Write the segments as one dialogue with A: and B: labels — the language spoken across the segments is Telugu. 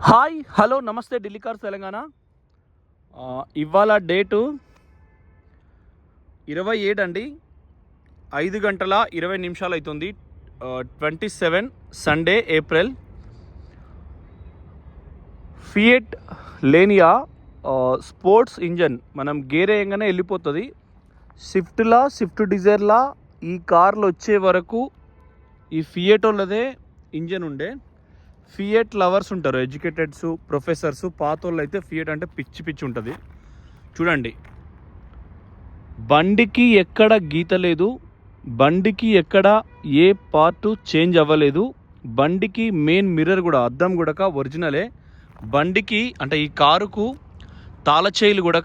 A: హాయ్ హలో నమస్తే ఢిల్లీ కార్స్ తెలంగాణ. ఇవాళ డేటు 27 అండి, 5:20 అవుతుంది. 27 Sunday April. Fiat Linea sports engine మనం గేర్ వేయంగానే వెళ్ళిపోతుంది. స్విఫ్ట్ డిజైర్లా ఈ కార్లు వచ్చే వరకు ఈ ఫియట్ వాళ్ళదే ఇంజన్ ఉండే. ఫియట్ లవర్స్ ఉంటారు, ఎడ్యుకేటెడ్స్, ప్రొఫెసర్స్, పాత వాళ్ళు అయితే ఫియట్ అంటే పిచ్చి ఉంటుంది. చూడండి, బండికి ఎక్కడ గీత లేదు, బండికి ఎక్కడ ఏ పార్టు చేంజ్ అవ్వలేదు, బండికి మెయిన్ మిర్రర్ కూడా అద్దం కూడా ఒరిజినలే. బండికి అంటే ఈ కారుకు తాళచేయిలు కూడా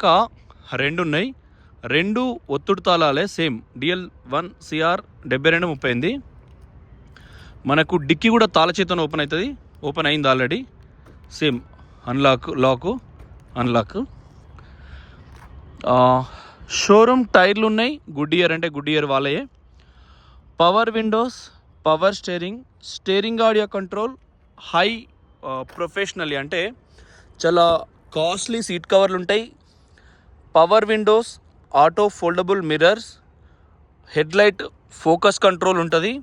A: రెండు ఉన్నాయి, రెండు ఒత్తుడు తాళాలే, సేమ్ DL1 CR 7238. మనకు డిక్కీ కూడా తాళచేతితో ఓపెన్ అవుతుంది, ఓపెన్ అయింది ఆల్రెడీ. Same unlock. షోరూమ్ టైర్లు ఉన్నాయి, గుడ్ ఇయర్ అంటే గుడ్ ఇయర్ వాళ్ళయే. Power windows, power steering audio control, high professionally అంటే చాలా కాస్ట్లీ సీట్ కవర్లు ఉంటాయి. Power windows, auto foldable mirrors, headlight focus control ఉంటుంది.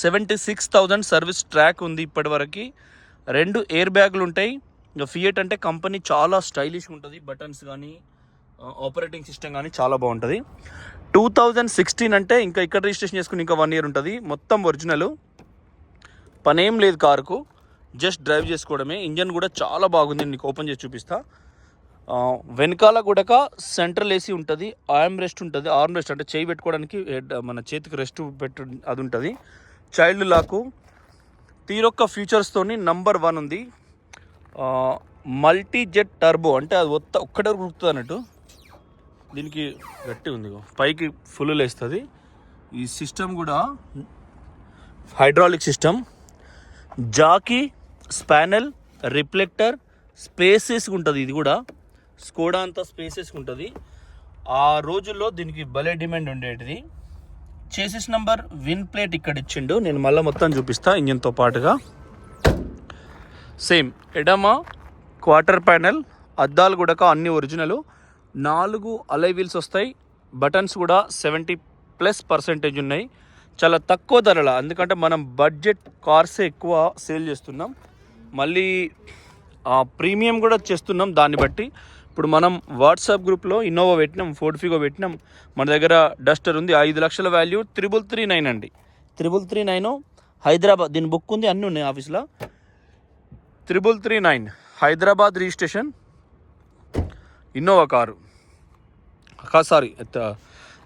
A: 76,000 సర్వీస్ ట్రాక్ ఉంది ఇప్పటివరకు. 2 ఎయిర్ బ్యాగులు ఉంటాయి. ఇంకా ఫియట్ అంటే కంపెనీ చాలా స్టైలిష్ ఉంటుంది, బటన్స్ కానీ ఆపరేటింగ్ సిస్టమ్ కానీ చాలా బాగుంటుంది. 2016 అంటే ఇంకా ఇక్కడ రిజిస్ట్రేషన్ చేసుకుని ఇంకా 1 year ఉంటుంది. మొత్తం ఒరిజినల్, పనేం లేదు కారుకు, జస్ట్ డ్రైవ్ చేసుకోవడమే. ఇంజన్ కూడా చాలా బాగుంది, నీకు ఓపెన్ చేసి చూపిస్తా. వెనకాల కూడా సెంట్రల్ AC ఉంటుంది, ఆర్మ్ రెస్ట్ అంటే చేయి పెట్టుకోవడానికి, మన చేతికి రెస్ట్ పెట్టు అది ఉంటుంది. చైల్డ్ లాకు, తీరొక్క ఫీచర్స్తోని నంబర్ 1 ఉంది. మల్టీ జెట్ టర్బో అంటే అది ఒక్కటే ఉరుకుతుంది అన్నట్టు. దీనికి గట్టి ఉంది, పైకి ఫుల్ లేస్తుంది. ఈ సిస్టమ్ కూడా hydraulic system. Jack, spanner, reflector, spaces ఉంటుంది. ఇది కూడా స్కోడా అంతా స్పేసెస్ ఉంటుంది. ఆ రోజుల్లో దీనికి భలే డిమాండ్ ఉండేటిది. చేసిస్ నంబర్, విన్ ప్లేట్ ఇక్కడ ఇచ్చిండు, నేను మళ్ళీ మొత్తం చూపిస్తా ఇంజన్తో పాటుగా. సేమ్ ఎడమ క్వార్టర్ ప్యానెల్, అద్దాలు కూడా అన్ని ఒరిజినల్. 4 అలై వీల్స్ వస్తాయి. బటన్స్ కూడా 70+% ఉన్నాయి. చాలా తక్కువ ధరల, ఎందుకంటే మనం బడ్జెట్ కార్సే ఎక్కువ సేల్ చేస్తున్నాం, మళ్ళీ ప్రీమియం కూడా చేస్తున్నాం. దాన్ని బట్టి ఇప్పుడు మనం వాట్సాప్ గ్రూప్లో ఇన్నోవా పెట్టినాం, ఫోర్డ్ ఫిగో పెట్టినాం. మన దగ్గర డస్టర్ ఉంది, 5 లక్షల వాల్యూ, 339 అండి. 339 హైదరాబాద్, దీని బుక్ ఉంది, అన్నీ ఉన్నాయి ఆఫీస్లో. 339 Hyderabad registration Innova car. Sorry,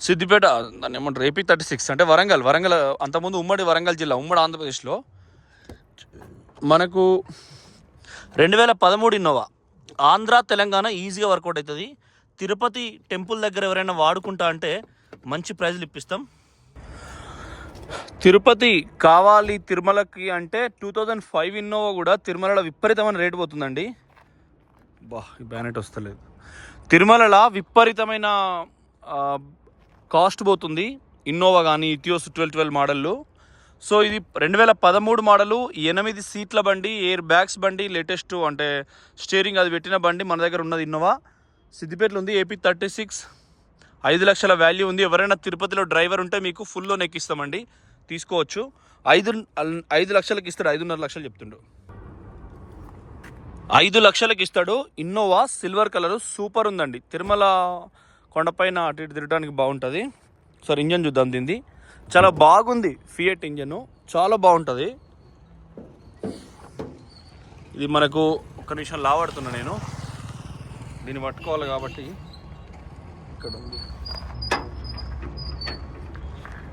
A: Siddipet, దాన్ని ఏమంటారు, AP36 అంటే వరంగల్ అంతకుముందు ఉమ్మడి వరంగల్ జిల్లా, ఉమ్మడి ఆంధ్రప్రదేశ్లో. మనకు 2013 ఇన్నోవా, ఆంధ్ర తెలంగాణ ఈజీగా వర్కౌట్ అవుతుంది. తిరుపతి టెంపుల్ దగ్గర ఎవరైనా వాడుకుంటా అంటే మంచి ప్రైజ్లు ఇప్పిస్తాం. తిరుపతి కావాలి తిరుమలకి అంటే 2005 ఇన్నోవా కూడా తిరుమలలో విపరీతమైన రేటు పోతుందండి. ఈ బ్యానెట్ వస్తలేదు. తిరుమలలో విపరీతమైన కాస్ట్ పోతుంది ఇన్నోవా కానీ, ఇథియోస్ 1212 మోడళ్ళు. సో ఇది 2013 మోడలు, 8 సీట్ల బండి, ఎయిర్ బ్యాగ్స్ బండి, లేటెస్ట్ అంటే స్టీరింగ్ అది పెట్టిన బండి మన దగ్గర ఉన్నది. ఇన్నోవా సిద్దిపేటలో ఉంది, AP36, 5 లక్షల వాల్యూ ఉంది. ఎవరైనా తిరుపతిలో డ్రైవర్ ఉంటే మీకు ఫుల్ లోన్ ఎక్కిస్తామండి, తీసుకోవచ్చు. 5 లక్షలకి ఇస్తాడు, 5.5 లక్షలు చెప్తుండు, 5 లక్షలకి ఇస్తాడు. ఇన్నోవా సిల్వర్ కలరు సూపర్ ఉందండి. తిరుమల కొండపైన అటు ఇటు తిరగడానికి బాగుంటుంది. సార్ ఇంజన్ చూద్దాం, దీనిది చాలా బాగుంది. ఫియట్ ఇంజను చాలా బాగుంటుంది. ఇది మనకు ఒక్క నిమిషం లావాడుతున్నా, నేను దీన్ని పట్టుకోవాలి కాబట్టి. ఇక్కడ ఉంది,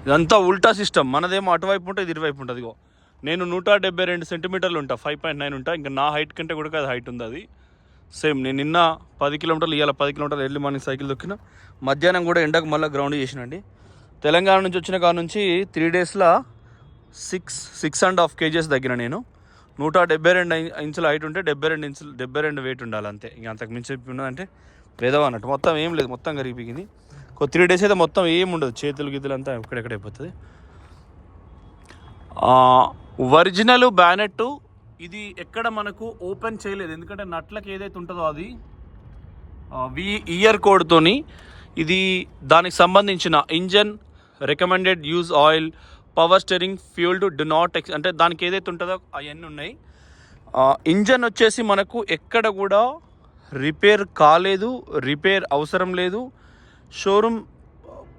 A: ఇదంతా ఉల్టా సిస్టమ్. మనదేమో అటువైపు ఉంటుంది, ఇది ఇటువైపు ఉంటుంది. ఇగో నేను 172 సెంటీమీటర్లు ఉంటా, 5.9 ఉంటా. ఇంకా నా హైట్ కంటే కూడా అది హైట్ ఉంది. అది సేమ్ నేను నిన్న 10 కిలోమీటర్లు, ఇవాళ 10 కిలోమీటర్లు ఎర్లీ మార్నింగ్ సైకిల్ దొక్కిన. మధ్యాహ్నం కూడా ఎండకు మళ్ళీ గ్రౌండ్ చేసినండి. తెలంగాణ నుంచి వచ్చిన కాడ నుంచి 3 డేస్లో 6.5 kgs తగ్గిన నేను. 172 ఇంచుల హైట్ ఉంటే 72 వెయిట్ ఉండాలి అంతే. ఇంక అంతకు మించి ఉన్నదంటే పేదవా అన్నట్టు. మొత్తం ఏం లేదు, మొత్తం కరిగిపోయింది. 3 డేస్ అయితే మొత్తం ఏం ఉండదు, చేతులు గిద్దులు అంతా ఎక్కడెక్కడ అయిపోతుంది. ఒరిజినల్ బ్యానెట్ ఇది ఎక్కడ మనకు ఓపెన్ చేయలేదు, ఎందుకంటే నట్లకి ఏదైతే ఉంటుందో అది ఇయర్ కోడ్తోని ఇది దానికి సంబంధించిన engine, recommended use oil, power steering, fuel do not అంటే దానికి ఏదైతే ఉంటుందో అవన్నీ ఉన్నాయి. ఇంజన్ వచ్చేసి మనకు ఎక్కడ కూడా రిపేర్ కాలేదు, రిపేర్ అవసరం లేదు. షోరూమ్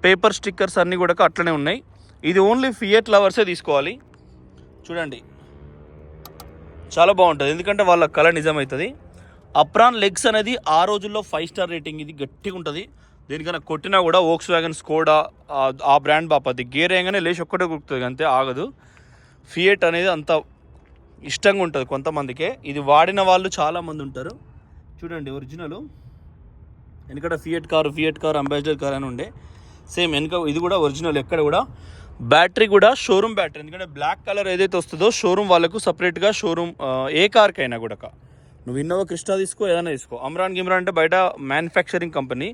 A: పేపర్ స్టిక్కర్స్ అన్నీ కూడా అట్లనే ఉన్నాయి. ఇది ఓన్లీ ఫియట్ లవర్సే తీసుకోవాలి. చూడండి చాలా బాగుంటుంది, ఎందుకంటే వాళ్ళ కళ నిజమవుతుంది. అప్రాన్ లెగ్స్ అనేది ఆ రోజుల్లో 5 స్టార్ రేటింగ్, ఇది గట్టిగా ఉంటుంది. దేనికన్నా కొట్టినా కూడా వోక్స్ వ్యాగన్, స్కోడా ఆ బ్రాండ్ బాపది గేర్ వేయగానే లేచి ఒక్కటే కుడుతుంది, అంతే ఆగదు. ఫియట్ అనేది అంత ఇష్టంగా ఉంటుంది కొంతమందికే. ఇది వాడిన వాళ్ళు చాలామంది ఉంటారు. చూడండి ఒరిజినల్ వెనకట ఫియట్ కార్ అంబాసిడర్ కార్ అని ఉండే, సేమ్ వెనక ఇది కూడా ఒరిజినల్. ఎక్కడ కూడా బ్యాటరీ కూడా షోరూమ్ బ్యాటరీ, ఎందుకంటే బ్లాక్ కలర్ ఏదైతే వస్తుందో షోరూమ్ వాళ్ళకు సపరేట్గా షోరూమ్ ఏ కార్కైనా కూడా. నువ్వు ఇన్నోవా క్రిస్టా తీసుకో, ఏదైనా తీసుకో. అమ్రాన్ అంటే బయట మ్యానుఫ్యాక్చరింగ్ కంపెనీ.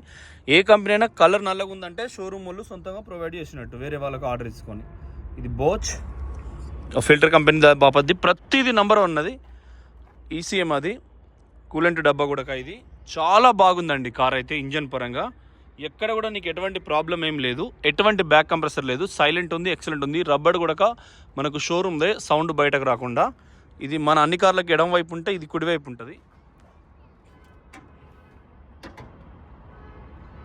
A: ఏ కంపెనీ అయినా కలర్ నల్లగా ఉందంటే షోరూమ్ వాళ్ళు సొంతంగా ప్రొవైడ్ చేసినట్టు, వేరే వాళ్ళకు ఆర్డర్ తీసుకొని. ఇది బోచ్ ఫిల్టర్ కంపెనీ బాపద్ది, ప్రతిదీ నంబర్ ఉన్నది. ఈసీఎం అది, కూలెంట్ డబ్బా కూడా. ఇది చాలా బాగుందండి కార్ అయితే. ఇంజన్ పరంగా ఎక్కడ కూడా నీకు ఎటువంటి ప్రాబ్లం ఏం లేదు, ఎటువంటి బ్యాక్ కంప్రెసర్ లేదు, సైలెంట్ ఉంది, ఎక్సలెంట్ ఉంది. రబ్బర్ కూడా మనకు షోరూమ్దే, సౌండ్ బయటకు రాకుండా. ఇది మన అన్ని కార్లకు ఎడం వైపు ఉంటే ఇది కుడివైపు ఉంటుంది.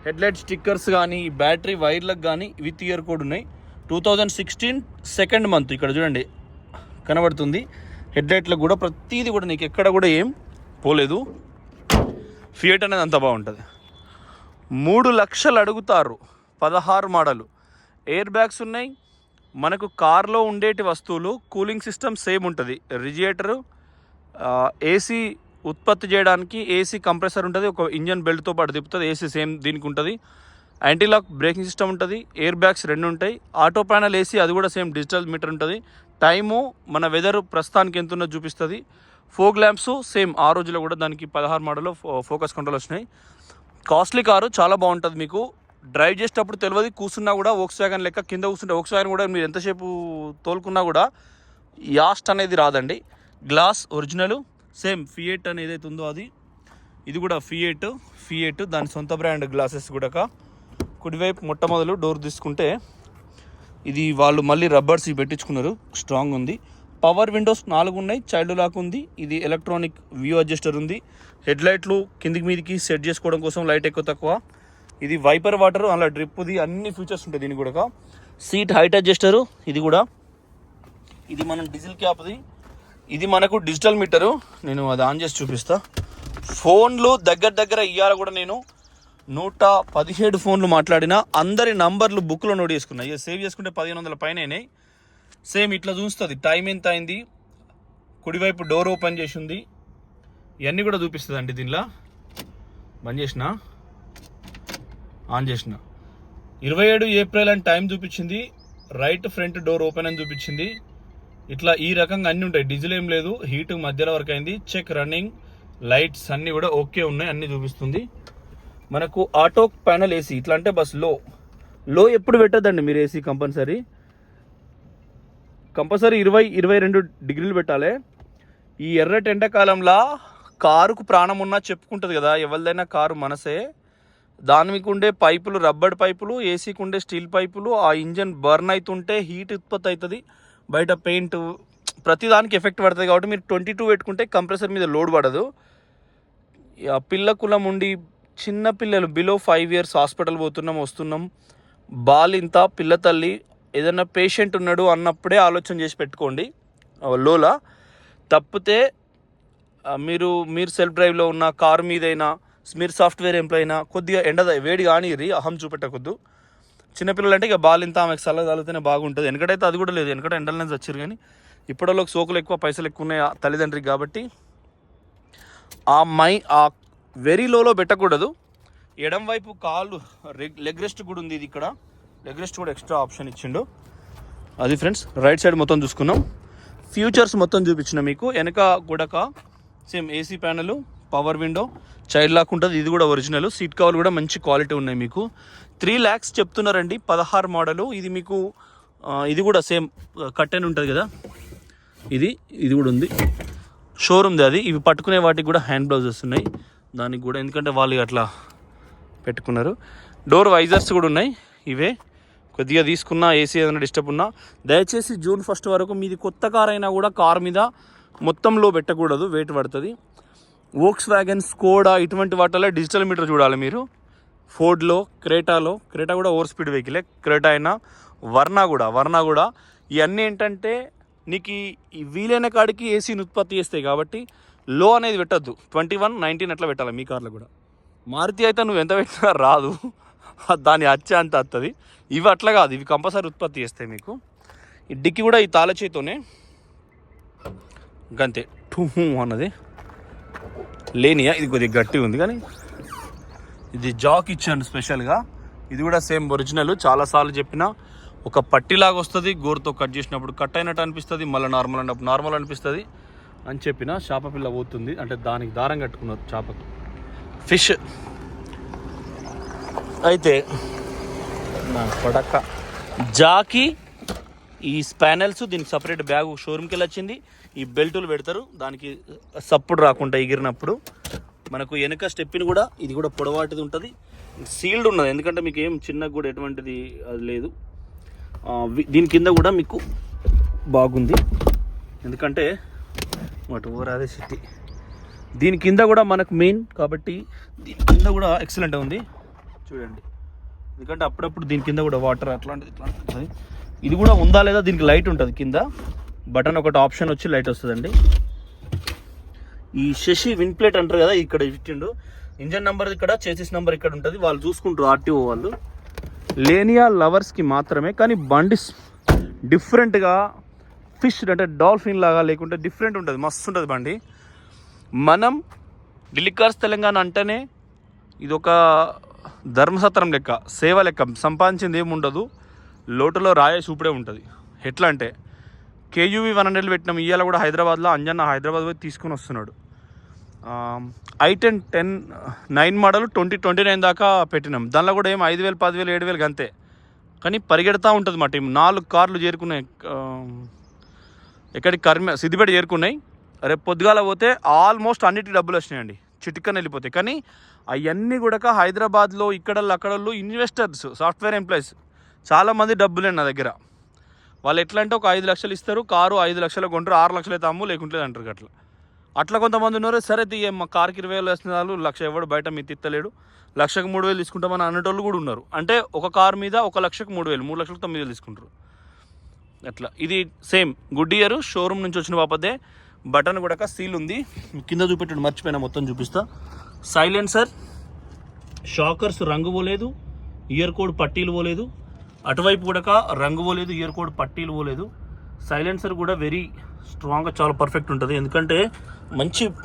A: హెడ్లైట్ స్టిక్కర్స్ కానీ, బ్యాటరీ వైర్లకు కానీ విత్ ఇయర్ కోడ్ ఉన్నాయి. 2016 2nd month ఇక్కడ చూడండి కనబడుతుంది. హెడ్లైట్లకు కూడా ప్రతిదీ కూడా నీకు ఎక్కడ కూడా ఏం పోలేదు. ఫియట్ అనేది అంత బాగుంటుంది. 3 లక్షలు అడుగుతారు, 16 మోడలు. ఎయిర్ బ్యాగ్స్ ఉన్నాయి. మనకు కార్లో ఉండేటి వస్తువులు, కూలింగ్ సిస్టమ్ సేమ్ ఉంటుంది. రేడియేటరు, ఏసీ ఉత్పత్తి చేయడానికి ఏసీ కంప్రెసర్ ఉంటుంది, ఒక ఇంజన్ బెల్ట్తో పాటు తిప్పుతుంది. ఏసీ సేమ్ దీనికి ఉంటుంది. యాంటీలాక్ బ్రేకింగ్ సిస్టమ్ ఉంటుంది. ఎయిర్ బ్యాగ్స్ 2 ఉంటాయి. ఆటో ప్యానల్ ఏసీ అది కూడా సేమ్ డిజిటల్ మీటర్ ఉంటుంది. టైము మన వెదర్ ప్రస్తుతానికి ఎంత ఉన్నదో చూపిస్తుంది. ఫోగ్ ల్యాంప్స్ సేమ్ ఆ రోజులో కూడా దానికి 16 మోడల్లో ఫోకస్ కంట్రోల్ వచ్చినాయి. కాస్ట్లీ కారు, చాలా బాగుంటుంది. మీకు డ్రైవ్ చేసేటప్పుడు తెలియదు, కూర్చున్నా కూడా వోక్స్ వ్యాగన్ లెక్క కింద కూర్చుంటే వోక్స్ వ్యాగన్ కూడా మీరు ఎంతసేపు తోలుకున్నా కూడా యాస్ట్ అనేది రాదండి. గ్లాస్ ఒరిజినల్, సేమ్ ఫియట్ అని ఏదైతే ఉందో అది. ఇది కూడా ఫియట్ దాని సొంత బ్రాండ్ గ్లాసెస్ కూడా. కుడివైపు మొట్టమొదలు డోర్ తీసుకుంటే ఇది వాళ్ళు మళ్ళీ రబ్బర్స్ పెట్టించుకున్నారు, స్ట్రాంగ్ ఉంది. పవర్ విండోస్ 4 ఉన్నాయి. చైల్డ్ లాక్ ఉంది. ఇది ఎలక్ట్రానిక్ వ్యూ అడ్జస్టర్ ఉంది. హెడ్లైట్లు కిందికి మీదికి సెట్ చేసుకోవడం కోసం లైట్ ఎక్కువ తక్కువ. ఇది వైపర్ వాటర్, అలా డ్రిప్ది అన్ని ఫీచర్స్ ఉంటాయి దీనికి కూడా. సీట్ హైట్ అడ్జస్టరు ఇది కూడా. ఇది మనం డీజిల్ క్యాప్ది. ఇది మనకు డిజిటల్ మీటరు. నేను అది ఆన్ చేసి చూపిస్తా. ఫోన్లు దగ్గర ఇయ్యాల కూడా నేను 117 ఫోన్లు మాట్లాడిన అందరి నంబర్లు బుక్లో నోట్ చేసుకున్నా. ఇక సేవ్ చేసుకుంటే 1500 పైన అయినాయి. సేమ్ ఇట్లా చూస్తుంది, టైం ఎంత అయింది, కుడివైపు డోర్ ఓపెన్ చేసి ఉంది, ఇవన్నీ కూడా చూపిస్తుంది అండి. దీనిలో బంద్ చేసిన, ఆన్ చేసిన 27 ఏప్రిల్ అని టైం చూపించింది. రైట్ ఫ్రంట్ డోర్ ఓపెన్ అని చూపించింది. ఇట్లా ఈ రకంగా అన్నీ ఉంటాయి. డీజిల్ ఏం లేదు, హీట్ మధ్యలో వరకు అయింది. చెక్ రన్నింగ్, లైట్స్ అన్నీ కూడా ఓకే ఉన్నాయి, అన్నీ చూపిస్తుంది. మనకు ఆటో ప్యానల్ ఏసీ, ఇట్లా అంటే బస్ లో ఎప్పుడు పెట్టద్దండి మీరు. ఏసీ కంపల్సరీ 20-22 డిగ్రీలు పెట్టాలి. ఈ ఎర్రటి ఎండాకాలంలో కారుకు ప్రాణం ఉన్నా చెప్పుకుంటుంది కదా, ఎవరిదైనా కారు మనసే. దానికి ఉండే పైపులు రబ్బర్ పైపులు, ఏసీకి ఉండే స్టీల్ పైపులు, ఆ ఇంజన్ బర్న్ అవుతుంటే హీట్ ఉత్పత్తి అవుతుంది. బయట పెయింట్ ప్రతిదానికి ఎఫెక్ట్ పడుతుంది. కాబట్టి మీరు 22 పెట్టుకుంటే కంప్రెసర్ మీద లోడ్ పడదు. పిల్ల కులం ఉండి చిన్న పిల్లలు బిలో 5 years హాస్పిటల్ వస్తున్నాం, బాలింత పిల్ల తల్లి ఏదైనా పేషెంట్ ఉన్నాడు అన్నప్పుడే ఆలోచన చేసి పెట్టుకోండి లోలా. తప్పితే మీరు సెల్ఫ్ డ్రైవ్లో ఉన్న కారు మీదైనా, మీరు సాఫ్ట్వేర్ ఎంప్లాయ్ అయినా కొద్దిగా వేడి కానిరి, అహం చూపెట్టకొద్దు. చిన్నపిల్లలు అంటే ఇక బాలింత ఆమెకు చల్లగా తగిలితేనే బాగుంటుంది. వెనకటైతే అది కూడా లేదు, వెనకట ఎండలనేది వచ్చారు. కానీ ఇప్పటిలోకి సోకులు ఎక్కువ, పైసలు ఎక్కువ ఉన్నాయి తల్లిదండ్రికి. కాబట్టి ఆ వెరీ లోలో పెట్టకూడదు. ఎడం వైపు కాళ్ళు లెగ్ రెస్ట్ కూడా ఉంది. ఇది ఇక్కడ లెగ్ రెస్ట్ కూడా ఎక్స్ట్రా ఆప్షన్ ఇచ్చిండు. అది ఫ్రెండ్స్, రైట్ సైడ్ మొత్తం చూసుకున్నాం. ఫ్యూచర్స్ మొత్తం చూపించిన మీకు. వెనక కూడా same AC panel, power window, child lock ఉంటుంది. ఇది కూడా ఒరిజినల్. సీట్ కవర్లు కూడా మంచి క్వాలిటీ ఉన్నాయి. మీకు 3 lakhs చెప్తున్నారండి, 16 మోడలు. ఇది మీకు ఇది కూడా సేమ్ కట్టెన్ ఉంటుంది కదా, ఇది కూడా ఉంది. షోరూమ్ది అది. ఇవి పట్టుకునే వాటికి కూడా హ్యాండ్ బ్లౌజెస్ ఉన్నాయి దానికి కూడా, ఎందుకంటే వాళ్ళు అట్లా పెట్టుకున్నారు. డోర్ వైజర్స్ కూడా ఉన్నాయి. ఇవే కొద్దిగా తీసుకున్నా ఏసీ ఏదైనా డిస్టర్బ్ ఉన్నా దయచేసి జూన్ 1 వరకు మీది కొత్త కార్ అయినా కూడా కార్ మీద మొత్తంలో పెట్టకూడదు, వెయిట్ పడుతుంది. వోక్స్ వ్యాగన్, స్కోడా ఇటువంటి వాటిలో డిజిటల్ మీటర్ చూడాలి మీరు. ఫోర్డ్లో, క్రేటా కూడా ఓవర్ స్పీడ్ వెహికలే. క్రేటా అయినా వర్నా కూడా ఇవన్నీ ఏంటంటే నీకు ఈ వీలైన కాడికి ఏసీని ఉత్పత్తి చేస్తాయి కాబట్టి లో అనేది పెట్టద్దు. 21, 19 అట్లా పెట్టాలి మీ కార్లో కూడా. మారుతి అయితే నువ్వు ఎంత పెట్టినా రాదు, దాని అచ్చ అంత వస్తుంది. ఇవి అట్లా కాదు, ఇవి కంపల్సరీ ఉత్పత్తి చేస్తాయి మీకు. ఈ డిక్కి కూడా ఈ తాళ చేతితోనే గంతే టూ అన్నది లేనియా. ఇది కొద్దిగా గట్టి ఉంది కానీ ఇది జాక్ ఇచ్చాను స్పెషల్గా. ఇది కూడా సేమ్ ఒరిజినల్. చాలాసార్లు చెప్పిన ఒక పట్టిలాగా వస్తుంది, గోరుతో కట్ చేసినప్పుడు కట్ అయినట్టు అనిపిస్తుంది, మళ్ళీ నార్మల్ అన్నప్పుడు నార్మల్ అనిపిస్తుంది అని చెప్పిన. చేప పిల్ల పోతుంది అంటే దానికి దారం కట్టుకున్నారు చేపకు, ఫిష్ అయితే నా పడక జాకి. ఈ స్పానల్స్ దీనికి సపరేట్ బ్యాగ్ షోరూమ్కి వెళ్ళి వచ్చింది. ఈ బెల్టులు పెడతారు దానికి సప్పుడు రాకుండా ఎగిరినప్పుడు. మనకు వెనక స్టెప్పిని కూడా ఇది కూడా పొడవాటిది ఉంటుంది, సీల్డ్ ఉన్నది, ఎందుకంటే మీకు ఏం చిన్నగా కూడా ఎటువంటిది అది లేదు. దీని కింద కూడా మీకు బాగుంది, ఎందుకంటే వాటి ఓరాదే సిటీ. దీని కింద కూడా మనకు మెయిన్ కాబట్టి దీని కింద కూడా ఎక్సలెంట్ ఉంది చూడండి. ఎందుకంటే అప్పుడప్పుడు దీని కింద కూడా వాటర్ అట్లాంటిది ఉంటుంది. ఇది కూడా ఉందా లేదా దీనికి లైట్ ఉంటుంది కింద, బటన్ ఒకటి ఆప్షన్ వచ్చి లైట్ వస్తుందండి. ఈ శశి విన్ ప్లేట్ అంటారు కదా, ఇక్కడ ఇచ్చిండు. ఇంజన్ నెంబర్ ఇక్కడ, చేసిస్ నెంబర్ ఇక్కడ ఉంటుంది, వాళ్ళు చూసుకుంటారు ఆర్టీఓ వాళ్ళు. లేనియా లవర్స్కి మాత్రమే. కానీ బండి డిఫరెంట్గా ఫిష్ అంటే డాల్ఫిన్ లాగా లేకుంటే డిఫరెంట్ ఉంటుంది, మస్తు ఉంటుంది బండి. మనం ఢిల్లీ కార్స్ తెలంగాణ అంటేనే ఇది ఒక ధర్మసత్రం లెక్క, సేవ లెక్క. సంపాదించింది ఏముండదు, లోటులో రాయే చూపుడే ఉంటుంది. ఎట్లా అంటే KUV 100 పెట్టినాం. ఇవాళ కూడా హైదరాబాద్లో అంజన్న హైదరాబాద్ పోయి తీసుకొని వస్తున్నాడు. i10 9 మోడల్ 2029 దాకా పెట్టినాం. దానిలో కూడా ఏం 5,000, 10,000, 7,000 అంతే. కానీ పరిగెడతా ఉంటుంది మా టీం. 4 కార్లు చేరుకున్నాయి, ఎక్కడికి సిద్దిపేట చేరుకున్నాయి. రేపు పొద్దుగాల పోతే ఆల్మోస్ట్ అన్నిటికీ డబ్బులు వచ్చినాయండి, చిటికని వెళ్ళిపోతాయి. కానీ అవన్నీ కూడా హైదరాబాద్లో అక్కడళ్ళు ఇన్వెస్టర్స్, సాఫ్ట్వేర్ ఎంప్లాయీస్ చాలామంది డబ్బులే నా దగ్గర. వాళ్ళు ఎట్లా అంటే ఒక 5 లక్షలు ఇస్తారు, కారు 5 లక్షలు కొంటారు, 6 లక్షలు అయితే అమ్ము లేకుంటే అంటారు. అట్లా కొంతమంది ఉన్నారు. సరే మా కార్కి 20,000 వేస్తున్నారు, 1,00,000 ఎవడు బయట మీ తిత్తలేడు, 1,00,000కి 3,000 తీసుకుంటామని అనేటోళ్ళు కూడా ఉన్నారు. అంటే ఒక కారు మీద 1,00,000కి 3,000, 3,00,000కి 9,000 తీసుకుంటారు అట్లా. ఇది సేమ్ గుడ్డియర్ షోరూమ్ నుంచి వచ్చిన బాపదే. బటన్ కూడా సీల్ ఉంది, కింద చూపెట్టాడు మర్చిపోయినా, మొత్తం చూపిస్తా. సైలెన్సర్, షాకర్స్ రంగు పోలేదు, ఇయర్ కోడ్ పట్టీలు పోలేదు, అటువైపు కూడా రంగు పోలేదు, ఇయర్ కోడ్ పట్టీలు పోలేదు. సైలెన్సర్ కూడా వెరీ స్ట్రాంగ్గా చాలా పర్ఫెక్ట్ ఉంటుంది, ఎందుకంటే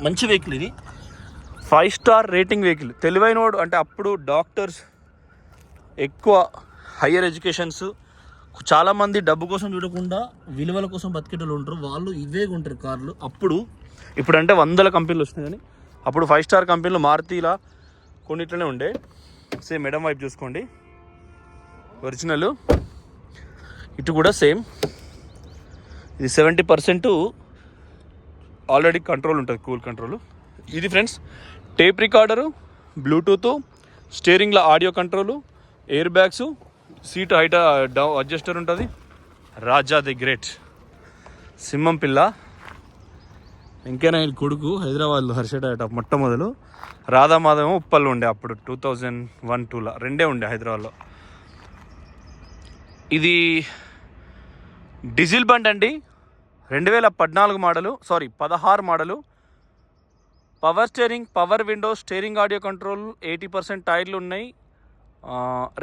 A: మంచి వెహికల్ ఇది. 5 స్టార్ రేటింగ్ వెహికల్. తెలివైనోడు అంటే అప్పుడు డాక్టర్స్, ఎక్కువ హయ్యర్ ఎడ్యుకేషన్స్, చాలామంది డబ్బు కోసం చూడకుండా విలువల కోసం బతికేటోళ్ళు ఉంటారు, వాళ్ళు ఇవే ఉంటారు కార్లు. ఇప్పుడు అంటే 100 కంపెనీలు వస్తున్నాయి, కానీ అప్పుడు 5 స్టార్ కంపెనీలు మారుతీలా కొన్నిట్లోనే ఉండే. సేమ్ ఎడం వైపు చూసుకోండి ఒరిజినల్. ఇటు కూడా సేమ్. ఇది 70% ఆల్రెడీ కంట్రోల్ ఉంటుంది, కూల్ కంట్రోల్. ఇది ఫ్రెండ్స్ టేప్ రికార్డరు, బ్లూటూత్, స్టీరింగ్లో audio control, air bags, seat height adjuster ఉంటుంది. రాజా ది గ్రేట్, సింహం పిల్ల, వెంకయ్యనాయుడు కొడుకు, హైదరాబాద్లో హర్షట మొట్టమొదలు. రాధామాధవం ఉప్పల్లో ఉండే అప్పుడు 2001-2లో రెండే ఉండే హైదరాబాద్లో. ఇది డీజిల్ బండి అండి, 2014 model, 16 model. Power steering, power window, steering audio control, 80% టైర్లు ఉన్నాయి.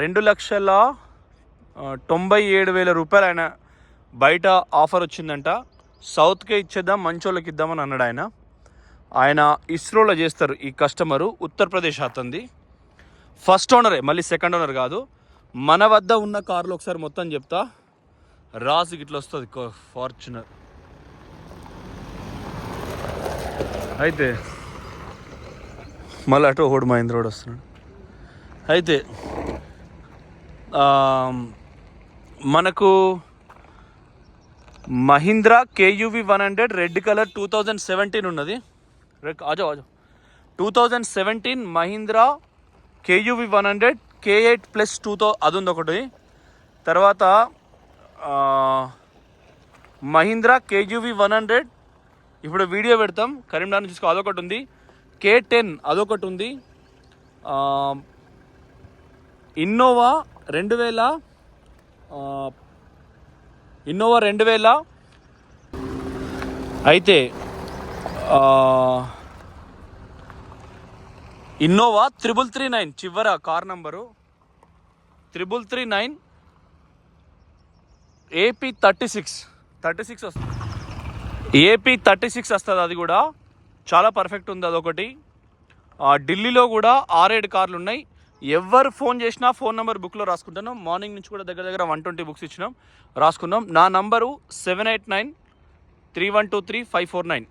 A: 2,97,000 రూపాయలు ఆయన బయట ఆఫర్ వచ్చిందంట. సౌత్కే ఇచ్చేద్దాం, మంచోళ్ళకి ఇద్దామని అన్నాడు ఆయన ఇస్రోలో చేస్తారు ఈ కస్టమరు, ఉత్తరప్రదేశ్ అతనిది. ఫస్ట్ ఓనరే, మళ్ళీ సెకండ్ ఓనర్ కాదు. మన వద్ద ఉన్న కార్లు ఒకసారి మొత్తం చెప్తా. రాజు ఇట్లా వస్తుంది ఫార్చునర్. అయితే మళ్ళీ అటు ఒకడు మహేంద్ర రోడ్ వస్తున్నాడు. అయితే మనకు మహీంద్రా కేయూవి 100 రెడ్ కలర్ 2017 ఉన్నది. ఆజో 2017 మహీంద్రా కేయూవి 100 K8 ప్లస్ 2 అది ఉంది ఒకటి. తర్వాత మహీంద్రా కేయూవి 100 ఇప్పుడు వీడియో పెడతాం, కరీంనగర్ చూసుకో, అదొకటి ఉంది. K10 అదొకటి ఉంది. ఇన్నోవా 2000 అయితే ఇన్నోవా 3339 చివర కార్ నంబరు 3339 AP 36 వస్తుంది. AP 36 వస్తుంది. అది కూడా చాలా పర్ఫెక్ట్ ఉంది. అదొకటి. ఢిల్లీలో కూడా 6-7 కార్లు ఉన్నాయి. ఎవరు ఫోన్ చేసినా ఫోన్ నెంబర్ బుక్లో రాసుకుంటాను. మార్నింగ్ నుంచి కూడా దగ్గర 120 బుక్స్ ఇచ్చినాం, రాసుకున్నాం. నా నంబరు 7893123549.